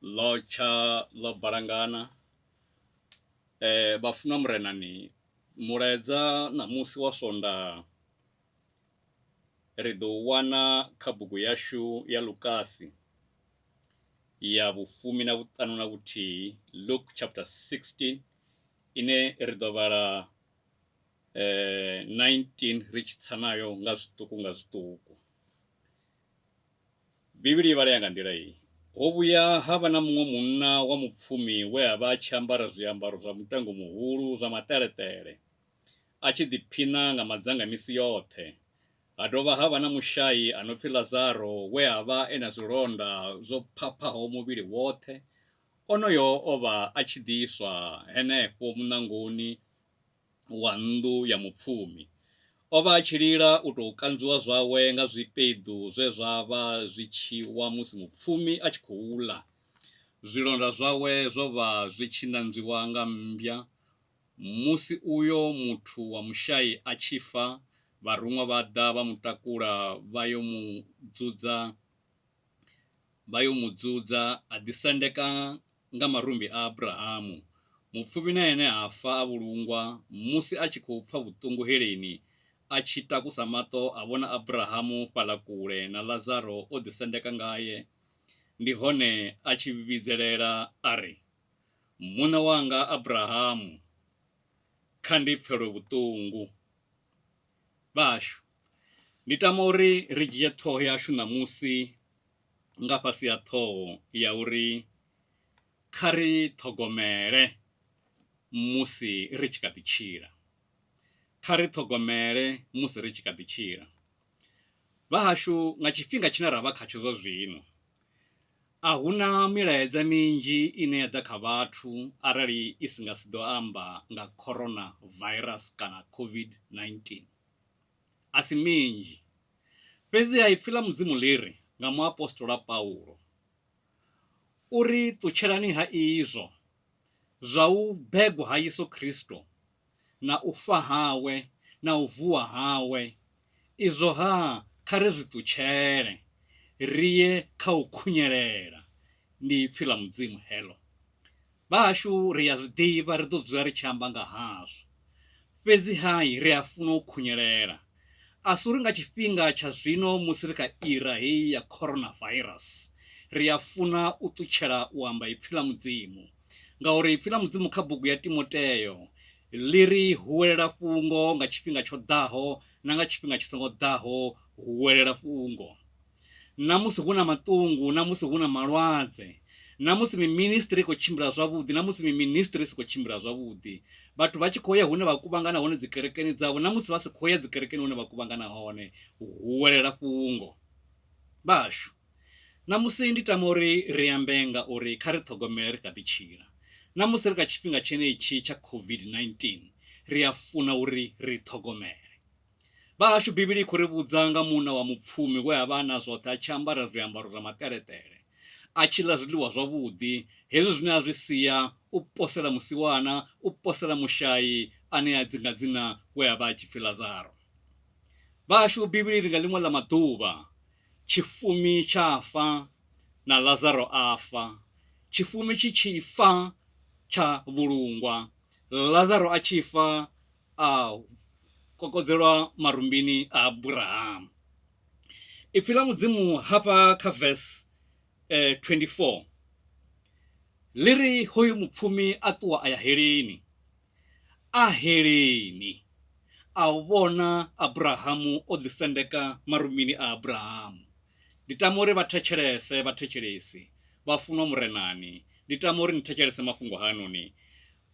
locha lo barangana bafuna murenani mulaedza na musi wa swonda ri ḓo wana kha bugu yashu ya Lukasi ya vhufumi na vhuṱanu na vhuthihi, Luke chapter 16, ine ri ḓo vhala 19 ri tshi tsa nayo nga zwiṱuku nga zwiṱuku. Bivhili i vhala ya nga nḓila iyi: ho vhuya havha na muṅwe munna wa mupfumi we a vha a tshi ambara zwiambaro zwa mutengo muhulu zwa maṱeletele, a tshi ḓiphina nga madzanga misi yoṱhe. Ha dovha havha na mushai a no pfi Lazaro we a vha e na zwilonda zwo phaphaho muvhili woṱhe. Onoyo o vha a tshi ḓiswa henefho muṋangoni wa nnḓu ya mupfumi. O vha a tshi lila u tou kandziwa zwawe nga zwipeḓu zwe zwa vha zwi tshi wa musi mupfumi a tshi khou ḽa. Zwilonda zwawe zwo vha zwi tshi ṋanzwiwa nga mmbwa. Musi uyo muthu wa mushai a tshi fa, vharuṅwa vha ḓa vha mutakula vha yo mudzudza a ḓisendeka nga marumbi a Abrahamu. Mupfumi na ene a fa a vhulungwa. Musi a tshi khou pfa vhuṱungu heleni, a tshi takusa maṱo a vhona Abrahamu fhaḽa kule na Lazaro o ḓisendeka ngaye. Ndi hone a tshi vhidzelela a ri, muṋe wanga Abrahamu, kha ndi pfelwe vhuṱungu. Vhashu, ndi tama uri ri dzhie ṱhoho yashu ṋamusi nga fhasi ya ṱhoho ya uri kha ri ṱhogomele musi ri tshi kha ḓi tshila. Kha ri ṱhogomele musi ri tshi kha ḓi tshila. Vhahashu, nga tshifhinga tshine ra vha khatsho zwa zwino, a huna milaedza minzhi ine ya ḓa kha vhathu arali i si nga si ḓo amba nga corona virus kana COVID-19. A si minzhi, fhedziha ipfhi ḽa mudzimu ḽi ri nga muapostola Paulo uri ṱutshelani ha izwo zwa u begwa ha Yesu Kristo na u fa hawe na u vuwa hawe. Izwo kha ri zwi ṱutshele, ri ye kha u khunyelela. Ndi ipfhi ḽa mudzimu heḽo. Vhahashu, ri a zwi ḓivha, ri ḓo dzula ri tshi amba nga hazwo, fhedziha ri a funa u khunyelela. A si uri nga tshifhinga tsha zwino musi ri kha era heyi ya coronavirus ri a funa u ṱutshela u amba ipfhi ḽa mudzimu, ngauri ipfhi ḽa mudzimu kha bugu ya Timoteo ḽi ri huwelela fhungo nga tshifhinga tsho ḓaho na nga tshifhinga tshi songo ḓaho, huwelela fhungo. Na musi hu na maṱungu, na musi hu na malwadze, na musi miministri i khou tshimbila zwavhuḓi, na musi miministri i si khou tshimbila zwavhuḓi, vhathu vha tshi khou ya hune vha kuvhangana hone dzi kerekeni dzavho, na musi vha si khou ya dzi kerekeni hune vha kuvhangana hone, huwelela fhungo. Vhashu, na musi ndi tama uri ri ambe nga uri kha ri ṱhogomele ri kha ḓi tshila. Na musi ri kha tshifhinga tshenetshi tsha COVID-19 ri a funa uri ri ṱhogomele. Vhahashu, Bivhili i khou ri vhudza nga munna wa mupfumi we a vha na zwoṱhe, a tshi ambara zwiambaro zwa maṱeletele, a tshi ḽa zwiḽiwa zwavhuḓi, hezwi zwine a zwi sia u posela musiwana, u posela mushai ane a dzinga dzina we a vha a tshi pfi Lazaro. Vhahashu, Bivhili ri nga ḽiṅwe ḽa maḓuvha tshifumi tsha fa na Lazaro a fa. Tshifumi tshi fa tsha vhulungwa, Lazaro a tshi fa a kokodzelwa marumbini a Abrahamu. Ipfhi ḽa mudzimu hafha kha verse 24 ḽi ri hoyu mupfumi a ṱuwa a ya heleni. A heleni a vhona Abrahamu o ḓisendeka marumbini a Abrahamu. Ndi tama uri vha thetshelesi vha funwa murenani, ndi tama uri ni thetshelese mafhungo hanoni.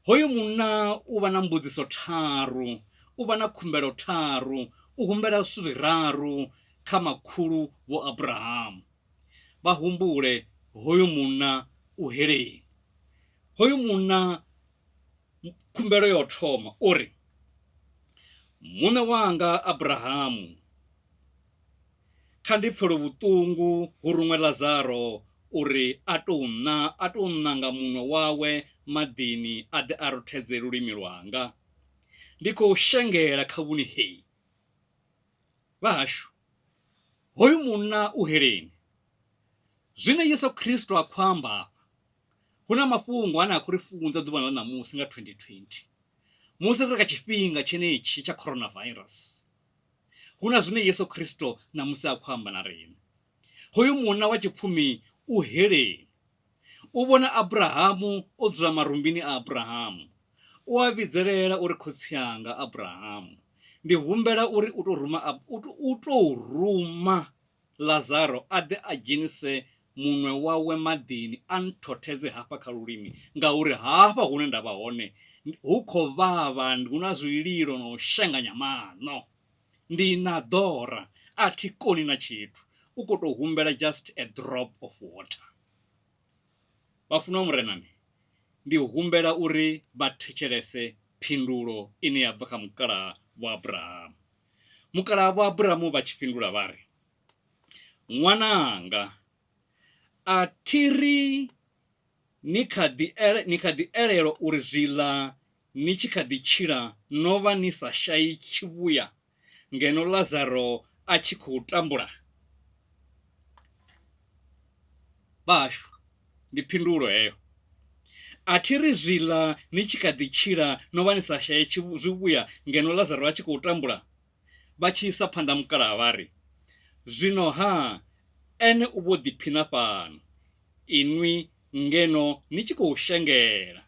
Hoyu munna u vha na mbudziso tharu, u vha na khumbelo tharu, u humbela zwithu zwiraru kha makhulu vho Abrahamu. Vha humbule, hoyu munna u heleni. Hoyu munna khumbelo yo thoma uri, muṋe wanga Abrahamu, kha ndi pfelwe vhuṱungu hu ruṅwe Lazaro uri a tou ṋanga muṅwe wawe maḓini a ḓe a rothedze lulimi lwanga. Ndi khou shengela kha vhuni hei. Vhahashu, hoyu munna u heleni. Zwine Yesu Kristo a khou amba huna mafhungo ane a khou ri funza ḓuvha ḽa ṋamusi nga 2020 musi ri kha tshifhinga tshenetshi tsha coronavirus. Huna zwine Yesu Kristo ṋamusi a khou amba na riṋe. Hoyu munna wa tshipfumi u heleni, u vhona Abrahamu o dzula marumbini a Abrahamu, u a vhidzelela uri khotsi yanga Abrahamu, ndi humbela uri u tou ruma Lazaro a ḓe a dzhenise muṅwe wawe maḓini a nthothedze hafha kha lulimi, ngauri hafha hune ndavha hone hu khou vhavha, hu na zwililo na u shenganya maṋo, ndi na ḓora, a thi koni na tshithu. U khou tou humbela just a drop of water. Vhafunwa murenani, ndi humbela uri vha thetshelese phindulo ine ya bva kha mukalaha wa Abrahamu. Mukalaha wa Abrahamu vha tshi fhindula vha ri, ṅwananga, a thiri ni kha ḓi elelwa uri zwiḽa ni tshi kha ḓi tshila no vha ni sa shayi tshivhuya ngeno Lazaro a tshi khou tambula? Vhashu, ndi phindulo heyo. A thiri zwiḽa ni tshi kha ḓi tshila no vha ni sa shaye zwivhuya ngeno Lazaro a tshi khou tambula? Vha tshi isa phanḓa mukalaha vha ri, zwino ha, ene u vho ḓiphina fhano, inwi ngeno ni tshi khou shengela.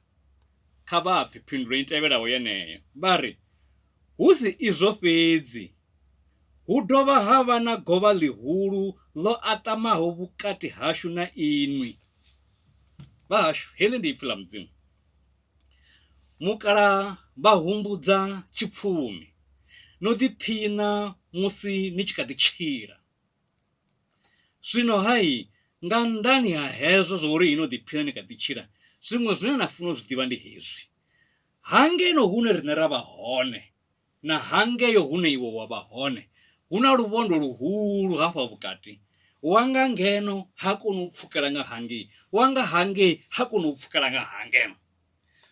Kha vha pfe phindulo i tevhelaho yeneyo, vha ri, hu si izwo fhedzi, hu dovha havha na govha ḽihulu ḽo aṱamaho vhukati hashu na inwi. Vhashu, heḽi ndi ipfhi ḽa Mudzimu. Mukalaha vha humbudza tshipfumi no ḓiphina musi ni tshi kha ḓi tshila. Zwino hai, nga nnḓani ha hezwo zwo uri ino ḓiphina ni kha ḓi tshila, zwiṅwe zwine na funa u zwi ḓivha ndi hezwi: hangeno hune riṋe ra vha hone na hangeyo hune iwe wa vha hone, hu na luvhondo luhulu hafha vhukati. Wanga ngeno ha koni u pfukela nga hangei, wanga hangei ha koni u pfukela nga hangeno.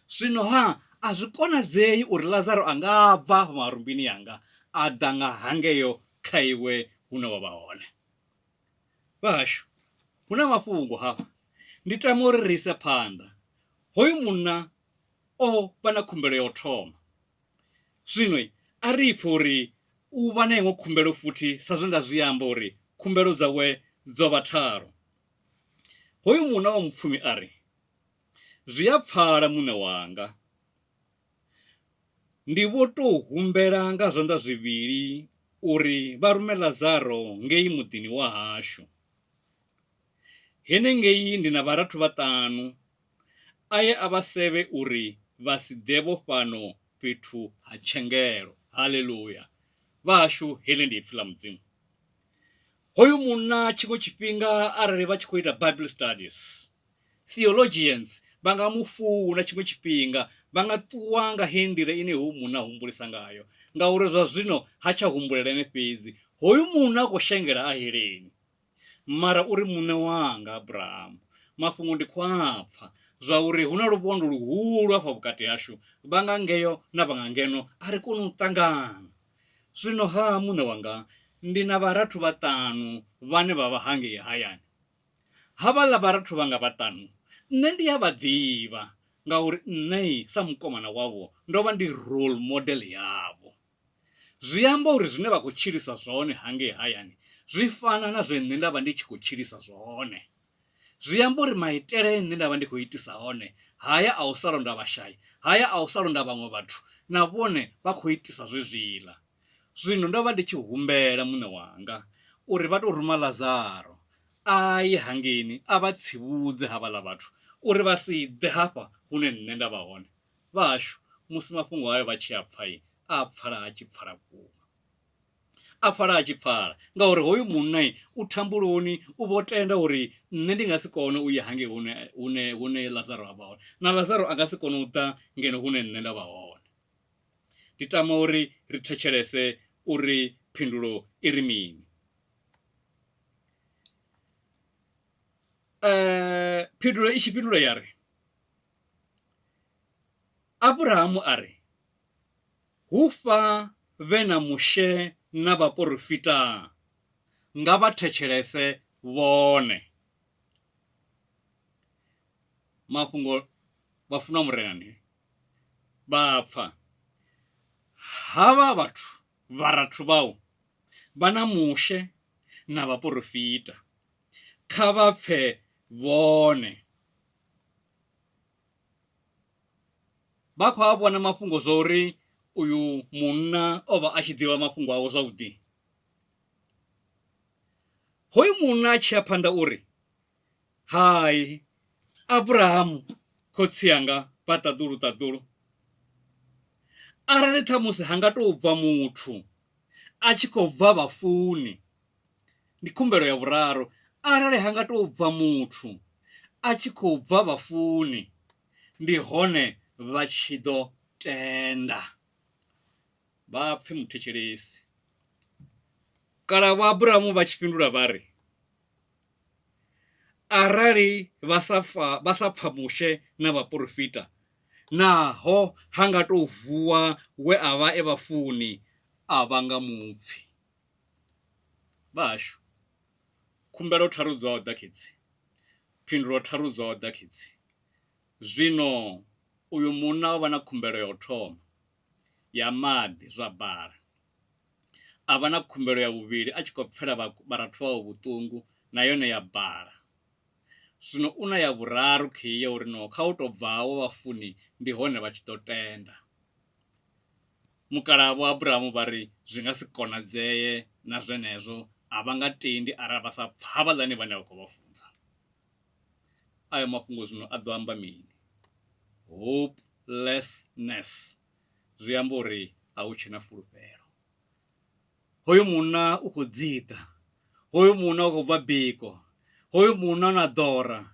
Zwino ha, a zwi konadzei uri Lazaro a nga bva afha marumbini yanga a ḓa nga hangeyo kha iwe hune wa vha hone. Vhashu, hu na mafhungo hafha, ndi tama uri ri ise phanḓa. Hoyu munna o vha na khumbelo ya u thoma. Zwino a ri pfhe uri u vha na iṅwe khumbelo futhi, sa zwe nda zwi amba uri khumbelo dzawe dzo vha tharu. Hoyu munna wa mupfumi a ri, zwi a pfala muṋe wanga, ndi vho tou humbela nga zwanḓa zwivhili uri vha rume Lazaro ngei muḓini wa hashu. Henengei ndi na vharathu vhaṱanu, aye a vha sevhe uri vha si ḓevho fhano fhethu ha tshengelo. Haleluya. Vhashu, heḽi ndi ipfhi ḽa Mudzimu. Hoyu munna tshiṅwe tshifhinga arali vha tshi khou ita Bible studies, theologians vha nga mu funa tshiṅwe tshifhinga, vha nga ṱuwa nga heyi nḓila ine hoyu munna a humbulisa ngayo, ngauri zwa zwino ha tsha humbulela ene fhedzi. Hoyu munna a khou shengela a heleni. Mara uri muṋe wanga Abrahamu, mafhungo ndi khou a pfha zwa uri hu na luvhondo luhulu hafha vhukati hashu, vha nga ngeyo na vha nga ngeno a ri koni u ṱangana. Zwino ha, muṋe wanga, ndi na vharathu vhaṱanu vhane vha vha hangei hayani. Havhaḽa vharathu vhanga vhaṱanu nṋe ndi a vha ḓivha, ngauri nṋe sa mukomana wavho ndo vha ndi role model yavho. Zwi amba uri zwine vha khou tshilisa zwone hangei hayani zwi fana na zwe nṋe nda vha ndi tshi khou tshilisa zwone. Zwi amba uri maitele nṋe nda vha ndi khou itisa hone, haya a u sa londa vhashai, haya a u sa londa vhaṅwe vhathu, na vhone vha khou itisa zwezwiḽa. Zwino ndo vha ndi tshi humbela muṋe wanga uri vha tou ruma Lazaro a ye hangeini a vha tsivhudze havhaḽa vhathu uri vha si ḓe hafha hune nṋe nda vha hone. Vhashu, musi mafhungo hayo vha tshi a pfha, a pfhala a tshi pfhala vhukuma, a pfhala a tshi pfhala, ngauri hoyu munna u thambuloni u vho tenda uri nṋe ndi nga si kone u ya hangei hune Lazaro a vha hone, na Lazaro a nga si kone u ḓa ngeno hune nṋe nda vha hone. Ndi tama uri ri thetshelese uri phindulo i ri mini. Phindulo i tshi fhindula ya ri, Abrahamu a ri, hu fa vhe na mushe na vhaporofita, nga vha thetshelese vhone. mafhungo vhafuna murenani vha pfa havha vhathu vharathu vhao vha na mushe na vhaporofita kha vha pfe vhone vha khou a vhona mafhungo zwa uri uyu munna o vha a tshi ḓivha mafhungo awe zwavhuḓi. Hoyu munna a tshi ya phanḓa uri hai Abrahamu khotsi yanga vhaṱaḓulu ṱaḓulu, arali ṱhamusi ha nga tou bva muthu a tshi khou bva vhafuni, ndi khumbelo ya vhuraru, arali ha nga tou bva muthu a tshi khou bva vhafuni ndi hone vha tshi ḓo tenda. Vha pfe muthetshelesi. Kala vha Abrahamu vha tshi fhindula vha ri arali vha sa pfa mushe na vhaporofita naho ha nga tou vuwa we a vha e vhafuni a vha nga mupfi. Vhashu, khumbelo tharu dzo ḓa khedzi, phindulo tharu dzo ḓa khedzi. Zwino uyu munna o vha na khumbelo ya u thoma ya maḓi zwa bala, a vha na khumbelo ya vhuvhili a tshi khou pfela vharathu vhawe vhuṱungu na yone ya bala. Zwino una ya vhuraru khiya uri no kha u tou bvaho vhafuni ndi hone vha tshi ḓo tenda. Mukalaha Abrahamu vha ri zwi nga si konadzeye na zwenezwo, a vha nga tendi arali vha sa pfa havhaḽani vhane vha khou vha funza. Ayo mafhungo zwino a ḓo amba mini? Hopelessness. Zwi amba uri a hu tshena fulufhelo. Hoyu munna u khou dziḓa, hoyu munna u khou bva biko, hoyu munna na ḓora,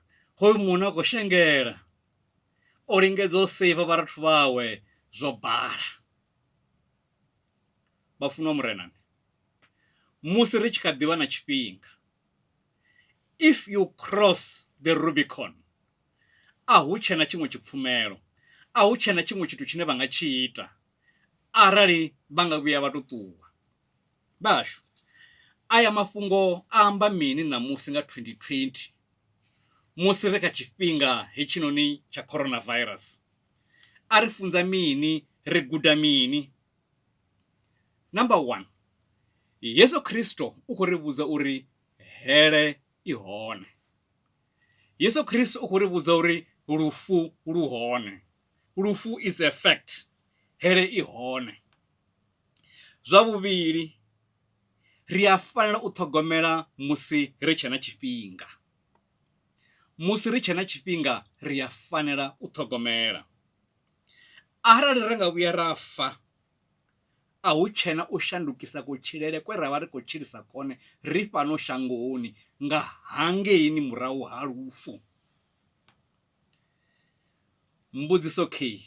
hoyu munna u khou shengela, o lingedza u seiva vharathu vhawe zwo bala. Vhafunwa murenani, musi ri tshi kha ḓivha na tshifhinga, if you cross the Rubicon, a hu tshena tshiṅwe tshipfumelo, a hu tshena tshiṅwe tshithu tshine vha nga tshi ita arali vha nga vhuya vha tou ṱuwa. Vhashu, aya mafhungo a amba mini ṋamusi nga 2020 musi ri kha tshifhinga hetshinoni tsha coronavirus? A ri funza mini, ri guda mini? Number 1, Yesu Kristo u khou ri vhudza uri hele i hone. Yesu Kristo u khou ri vhudza uri lufu lu hone. Lufu is a fact. Hele i hone. Zwa vhuvhili, ri a fanela u ṱhogomela musi ri tshe na tshifhinga. Musi ri tshe na tshifhinga ri a fanela u ṱhogomela. Arali ri nga vhuya ra fa, a hu tshena u shandukisa kutshilele kwe ra vha ri khou tshilisa kone ri fhano shangoni nga hangeini murahu ha lufu. Mbudziso key,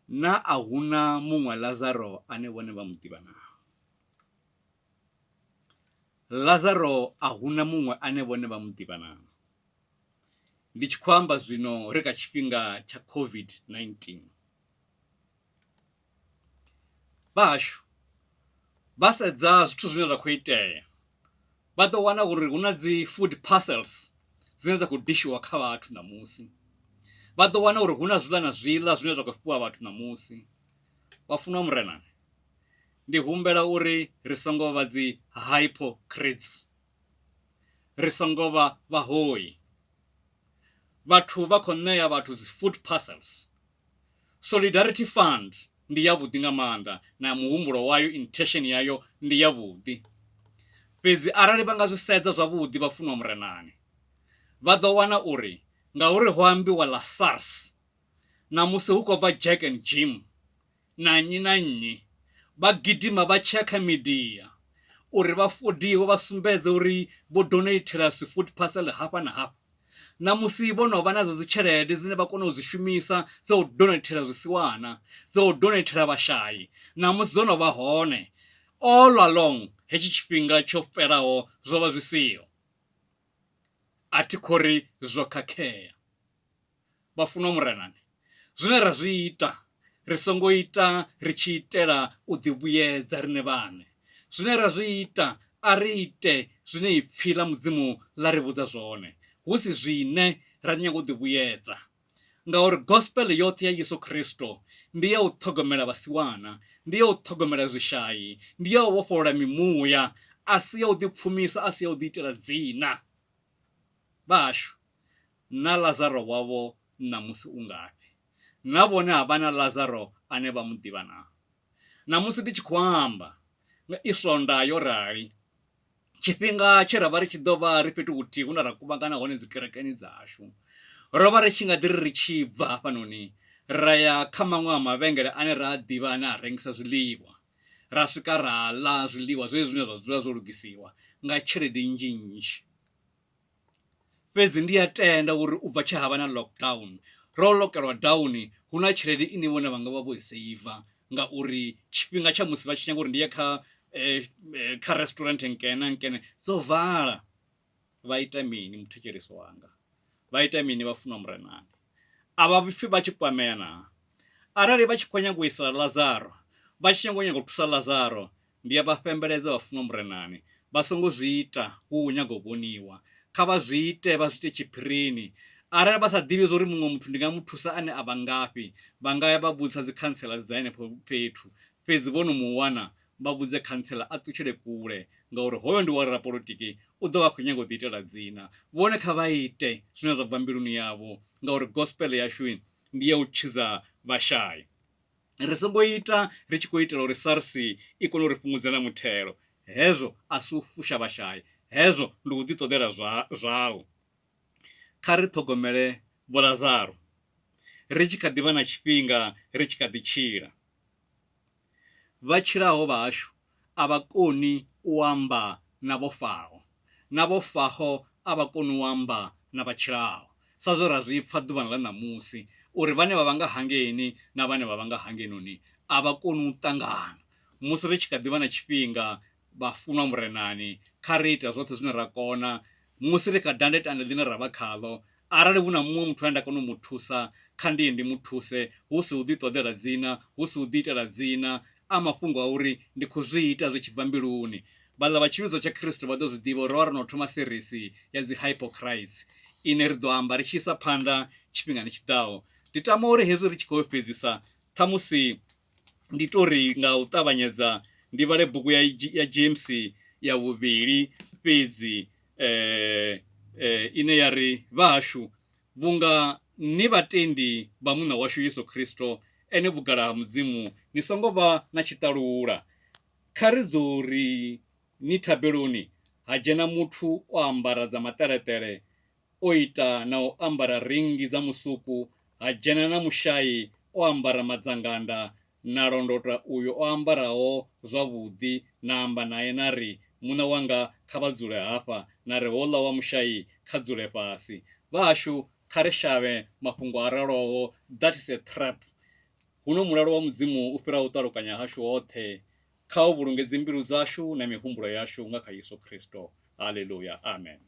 na a huna muṅwe Lazaro ane vhone vha muḓivha na? Lazaro a huna muṅwe ane vhone vha muḓivha na? Ndi tshi khou amba zwino ri kha tshifhinga tsha COVID-19. Vhashu, vha sedza zwithu zwine zwa khou itea, vha ḓo wana uri hu na dzi food parcels dzine dza khou dishiwa kha vhathu ṋamusi. Vha ḓo wana uri hu na zwiḽa na zwiḽa zwine zwa khou fhiwa vhathu ṋamusi. Vhafunwa murenani, ndi humbela uri ri songo vha dzi hypocrites, ri songo vha vhahoyi. Vhathu vha khou ṋea vhathu dzi food parcels. Solidarity Fund ndi ya vhuḓi nga maanḓa na muhumbulo wayo, intention yayo ndi ya vhuḓi. Fhedzi arali vha nga zwi sedza zwavhuḓi vhafunwa murenani, vha ḓo wana uri ngauri ho ambiwa ḽa SARS, na musi hu khou bva Jack and Jim na nnyi na nnyi, vha gidima vha tshiya kha media uri vha fodiwe vha sumbedze uri vho donatela dzi food parcel hafha na hafha. Na musi vho no vha nazo dzi tshelede dzine vha kona u dzi shumisa dza u donatela zwisiwana, dza u donatela vhashai, na musi dzo no vha hone all along hetshi tshifhinga tsho fhelaho zwo vha zwi siho. A thi khou ri zwo khakhea. Vhafunwa murenani, zwine ra zwi ita ri songo ita ri tshi itela u ḓivhuyedza riṋe vhaṋe. Zwine ra zwi ita a ri ite zwine ipfhi ḽa mudzimu ḽa ri vhudza zwone, hu si zwine ra nyaga u ḓi vhuyedza, ngauri gospel yoṱhe ya Yesu Kristo ndi ya u ṱhogomela vhasiwana, ndi ya u ṱhogomela zwishai, ndi ya u vhofholola mimuya, a si ya u ḓipfumisa, a si ya u ḓi itela dzina. Vhashu, na Lazaro wavho ṋamusi u ngafhi? Na vhone ha vha na Lazaro ane vha mu ḓivha na? Ṋamusi ndi tshi khou amba nga isonda yo rali, tshifhinga tshe ra vha ri tshi ḓo vha ri fhethu huthihi hune ra kuvhangana hone dzi kerekeni dzashu, ro vha ri tshi nga ḓi ri tshi bva hafhanoni ra ya kha maṅwe a mavhengele ane ra a ḓivha ane a rengisa zwiḽiwa, ra swika ra ḽa zwiḽiwa zwezwi zwine zwa dzula zwo lugisiwa nga tshelede nnzhi nnzhi. Fhedzi ndi a tenda uri u bva tshe havha na lockdown, ro lokelwa down, hu na tshelede ine vhone vha nga vha vho i seiva, ngauri tshifhinga tsha musi vha tshi nyaga uri ndi ye kha restaurant nkene dzo vala. Vha ita mini muthetshelesi wanga? Vha ita mini vhafunwa murenani? A vha pfi vha tshi kwamea na? Arali vha tshi khou nyaga u isa Lazaro, vha tshi nyaga u thusa Lazaro, ndi ya vha fhembeledza vhafunwa murenani, vha songo zwi ita hu nyaga u vhoniwa. Kha vha zwi ite, vha zwi ite tshiphirini. Arali vha sa ḓivhi zwa uri muṅwe muthu ndi nga mu thusa ane a vha ngafhi, vha nga ya vha vhudzisa dzi khantsela dza henefho fhethu. Fhedzi vho no mu wana, vha vhudze khantsela a ṱutshele kule, ngauri hoyo ndi wa rapolitiki, u ḓo vha khou nyaga u ḓi itela dzina. Vhone kha vha ite zwine zwa bva mbiluni yavho, ngauri gospel yashu ndi ya u tshidza vhashai. Ri songo ita ri tshi khou itela uri SARS i kone u ri fhungudzela muthelo. Hezwo a si u fusha vhashai, hezwo ndi u ḓi ṱoḓela zwau. Kha ri ṱhogomele vho Lazaro, ri tshi kha ḓi vha na tshifhinga, ri tshi kha ḓi tshila. Vha tshilaho vhashu a vha koni u amba na vho faho, na vho faho a vha koni u amba na vha tshilaho. Sa zwo ra zwi pfa ḓuvha ḽa ṋamusi uri vhane vha vha nga hangeini na vhane vha vha nga hangeinoni a vha koni u ṱangana. Musi ri tshi kha ḓi vha na tshifhinga, vhafunwa murenani, kha ri ita zwoṱhe zwine ra kona. Musi ri kha dandetande ḽine ra vha khaḽo, arali hu na muṅwe muthu ane nda kona u mu thusa, kha ndiye ndi mu thuse, hu si u ḓi ṱoḓela dzina, hu si u ḓi itela dzina, a mafhungo a uri ndi khou zwi ita zwi tshi bva mbiluni. Vhaḽa vha tshivhidzo tsha Kristo vha ḓo zwi ḓivha uri ro ri no thoma serisi ya dzi hypocrites ine ri ḓo amba ri tshi isa phanḓa tshifhingani tshiḓaho. Ndi tama uri hezwi ri tshi khou fhedzisa, ṱhamusi ndi tori nga u ṱavhanyedza ndi vhale bugu ya James ya vhuvhili fhedzi ine ya ri vhashu, vhunga ni vhatendi vha munna washu Yesu Kristo ene vhugala ha mudzimu, ni songo vha na tshiṱalula. Kha ri dzori ni thabeloni ha dzhena muthu o ambara dza maṱereṱere, o ita na u ambara ringi dza musuku, ha dzhena na mushai o ambara madzanganda, na londota uyo o ambaraho zwavhuḓi, na amba naye na ri muṋe wanga kha vha dzule hafha, na ri houḽa wa mushai kha dzule fhasi. Vhashu, kha ri shavhe mafhungo a raloho. That is a trap. Huno mulalo wa mudzimu u fhira u ṱalukanya hashu hoṱhe. Kha u vhulunge dzi mbilu dzashu na mihumbulo yashu nga kha Yesu Kristo. Haleluya, amen.